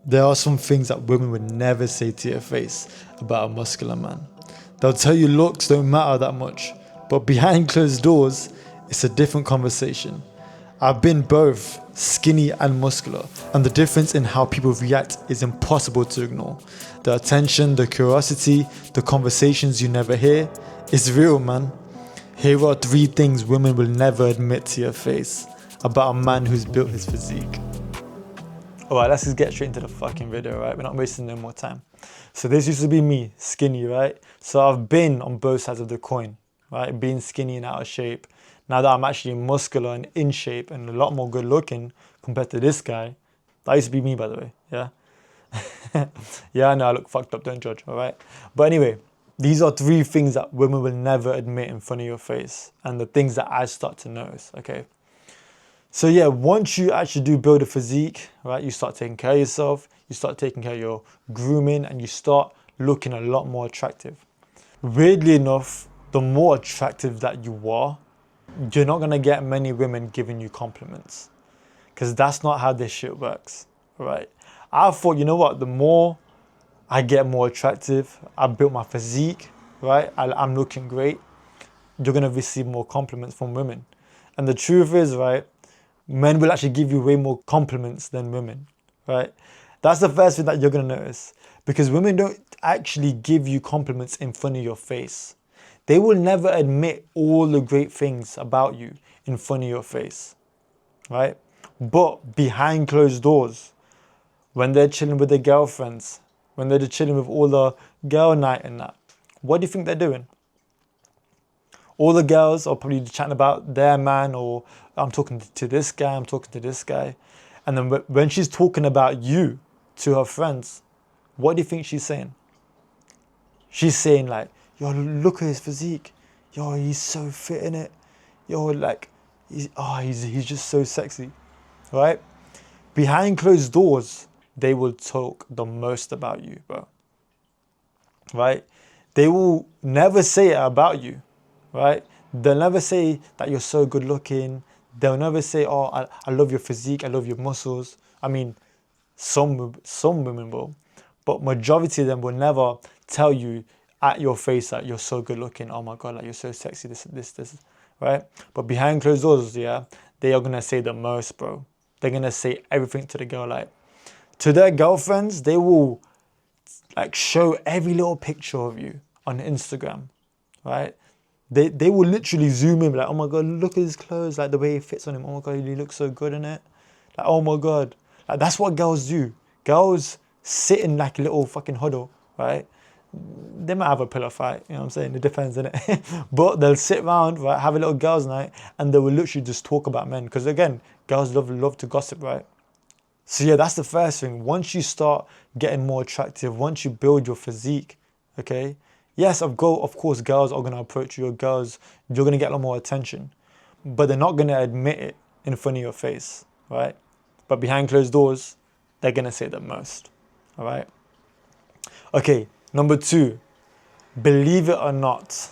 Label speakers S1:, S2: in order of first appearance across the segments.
S1: There are some things that women would never say to your face about a muscular man. They'll tell you looks don't matter that much, but behind closed doors, it's a different conversation. I've been both skinny and muscular, and the difference in how people react is impossible to ignore. The attention, the curiosity, the conversations you never hear, it's real, man. Here are 3 things women will never admit to your face about a man who's built his physique. Alright, let's just get straight into the fucking video, right? We're not wasting no more time. So this used to be me, skinny, right? So I've been on both sides of the coin, right? Being skinny and out of shape. Now that I'm actually muscular and in shape and a lot more good looking compared to this guy. That used to be me, by the way, yeah? Yeah, I know I look fucked up, don't judge, alright? But anyway, these are 3 things that women will never admit in front of your face and the things that I start to notice, okay? So yeah, once you actually do build a physique, right, you start taking care of yourself, you start taking care of your grooming, and you start looking a lot more attractive. Weirdly enough, the more attractive that you are, you're not gonna get many women giving you compliments, because that's not how this shit works, right? I thought, you know what, the more I get more attractive, I built my physique, right, I'm looking great, you're gonna receive more compliments from women. And the truth is, right, men will actually give you way more compliments than women, right? That's the first thing that you're gonna notice, because women don't actually give you compliments in front of your face. They will never admit all the great things about you in front of your face, right? But behind closed doors, when they're chilling with their girlfriends, when they're chilling with all the girl night and that, what do you think they're doing? All the girls are probably chatting about their man, or I'm talking to this guy, I'm talking to this guy. And then when she's talking about you to her friends, what do you think she's saying? She's saying like, yo, look at his physique. Yo, he's so fit in it. Yo, like, he's just so sexy, right? Behind closed doors, they will talk the most about you, bro, right? They will never say it about you, right? They'll never say that you're so good looking. They'll never say, oh, I love your physique, I love your muscles. I mean, some women will, but majority of them will never tell you at your face that you're so good looking. Oh my God, like you're so sexy, this, right? But behind closed doors, yeah, they are gonna say the most, bro. They're gonna say everything to the girl, like to their girlfriends, they will like show every little picture of you on Instagram, right? They will literally zoom in, like, oh my God, look at his clothes, like the way it fits on him. Oh my God, he looks so good in it. Like, oh my God. Like, that's what girls do. Girls sit in like a little fucking huddle, right? They might have a pillow fight, you know what I'm saying? It depends, innit? But they'll sit around, right, have a little girls' night, and they will literally just talk about men. Because again, girls love to gossip, right? So yeah, that's the first thing. Once you start getting more attractive, once you build your physique, okay? Yes, of course, girls are gonna approach you, you're gonna get a lot more attention, but they're not gonna admit it in front of your face, right? But behind closed doors, they're gonna say the most, all right? Okay, number 2, believe it or not,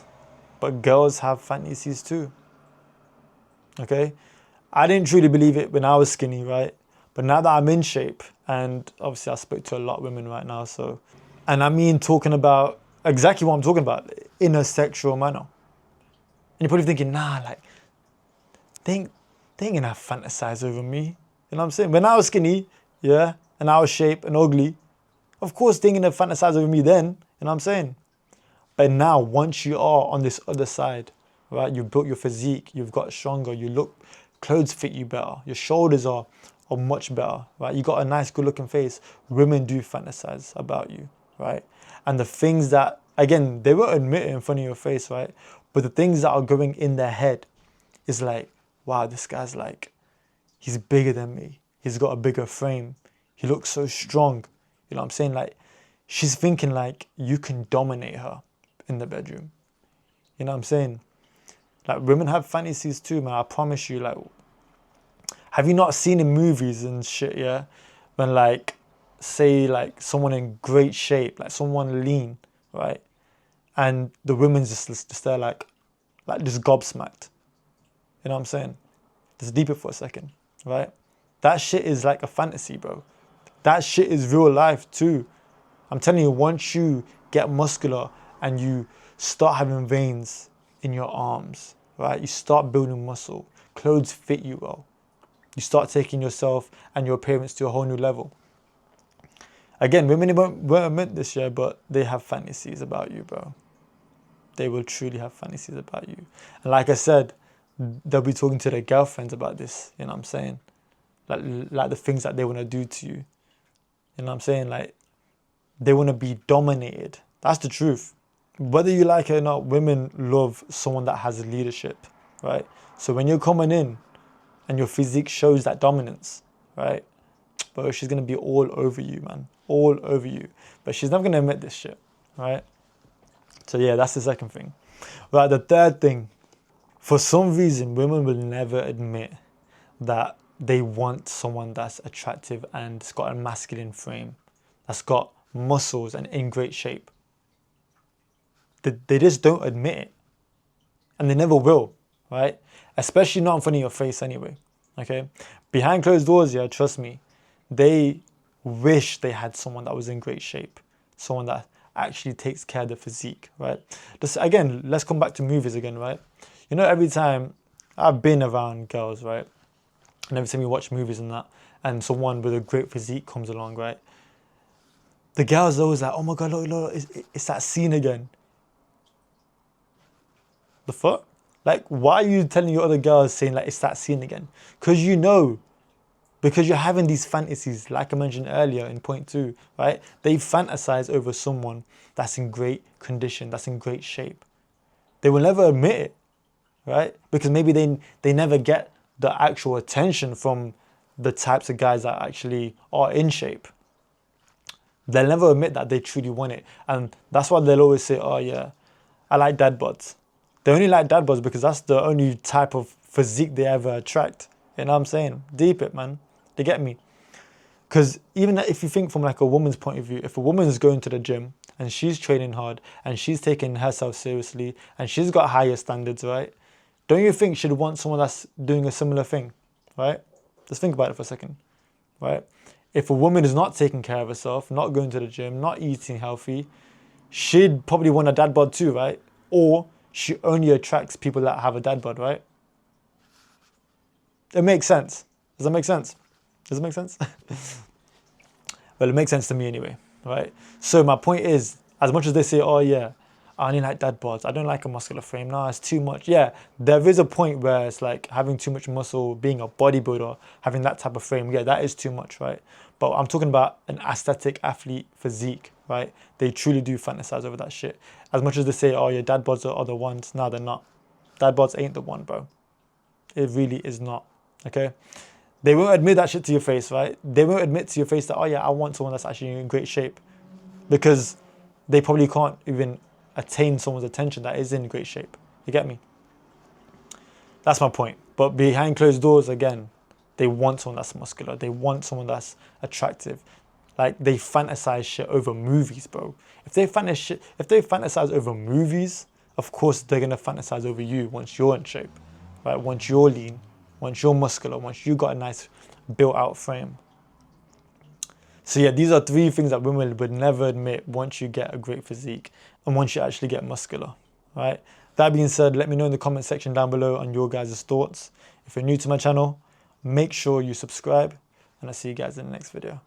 S1: but girls have fantasies too, okay? I didn't truly believe it when I was skinny, right? But now that I'm in shape, and obviously I spoke to a lot of women right now, so, and I mean talking about exactly what I'm talking about, in a sexual manner. And you're probably thinking, nah, like, they ain't gonna fantasize over me. You know what I'm saying? When I was skinny, yeah, and I was shape and ugly, of course they ain't gonna fantasize over me then, you know what I'm saying? But now, once you are on this other side, right, you've built your physique, you've got stronger, clothes fit you better, your shoulders are much better, right? You got a nice, good looking face. Women do fantasize about you, right? And the things that, again, they won't admit it in front of your face, right? But the things that are going in their head is like, wow, this guy's like, he's bigger than me. He's got a bigger frame. He looks so strong. You know what I'm saying? Like, she's thinking like you can dominate her in the bedroom. You know what I'm saying? Like, women have fantasies too, man. I promise you. Like, have you not seen in movies and shit, yeah? When like, say like someone in great shape, like someone lean, right? And the women's just there like just gobsmacked. You know what I'm saying? Just deep it for a second, right? That shit is like a fantasy, bro. That shit is real life too. I'm telling you, once you get muscular and you start having veins in your arms, right? You start building muscle. Clothes fit you well. You start taking yourself and your appearance to a whole new level. Again, women won't admit this, yeah, but they have fantasies about you, bro. They will truly have fantasies about you. And like I said, they'll be talking to their girlfriends about this, you know what I'm saying? Like the things that they want to do to you. You know what I'm saying? Like, they want to be dominated. That's the truth. Whether you like it or not, women love someone that has leadership, right? So when you're coming in and your physique shows that dominance, right? Bro, she's going to be all over you, man. All over you. But she's never going to admit this shit, right? So yeah, that's the second thing. Right, the third thing. For some reason, women will never admit that they want someone that's attractive and has got a masculine frame, that's got muscles and in great shape. They just don't admit it. And they never will, right? Especially not in front of your face anyway, okay? Behind closed doors, yeah, trust me, they wish they had someone that was in great shape, someone that actually takes care of the physique, right? Again, let's come back to movies again, right? You know, every time I've been around girls, right? And every time you watch movies and that, and someone with a great physique comes along, right? The girls are always like, oh my God, look, it's that scene again. The fuck? Like, why are you telling your other girls saying like, it's that scene again? Because you know, because you're having these fantasies, like I mentioned earlier in point 2, right? They fantasize over someone that's in great condition, that's in great shape. They will never admit it, right? Because maybe they never get the actual attention from the types of guys that actually are in shape. They'll never admit that they truly want it. And that's why they'll always say, oh yeah, I like dad bods. They only like dad bods because that's the only type of physique they ever attract. You know what I'm saying? Deep it, man. They get me? Because even if you think from like a woman's point of view, if a woman is going to the gym and she's training hard and she's taking herself seriously and she's got higher standards, right? Don't you think she'd want someone that's doing a similar thing, right? Just think about it for a second, right? If a woman is not taking care of herself, not going to the gym, not eating healthy, she'd probably want a dad bod too, right? Or she only attracts people that have a dad bod, right? It makes sense. Does that make sense? Does it make sense? Well, it makes sense to me anyway, right? So my point is, as much as they say, oh yeah, I only like dad bods, I don't like a muscular frame, no, it's too much. Yeah, there is a point where it's like having too much muscle, being a bodybuilder, having that type of frame, yeah, that is too much, right? But I'm talking about an aesthetic athlete physique, right? They truly do fantasize over that shit. As much as they say, oh yeah, dad bods are the ones, no, they're not. Dad bods ain't the one, bro. It really is not, okay? They won't admit that shit to your face, right? They won't admit to your face that, oh yeah, I want someone that's actually in great shape, because they probably can't even attain someone's attention that is in great shape. You get me? That's my point. But behind closed doors, again, they want someone that's muscular. They want someone that's attractive. Like, they fantasize shit over movies, bro. If they fantasize over movies, of course they're gonna fantasize over you once you're in shape, right? Once you're lean, once you're muscular, once you got a nice built-out frame. So yeah, these are 3 things that women would never admit once you get a great physique and once you actually get muscular, right? That being said, let me know in the comment section down below on your guys' thoughts. If you're new to my channel, make sure you subscribe, and I'll see you guys in the next video.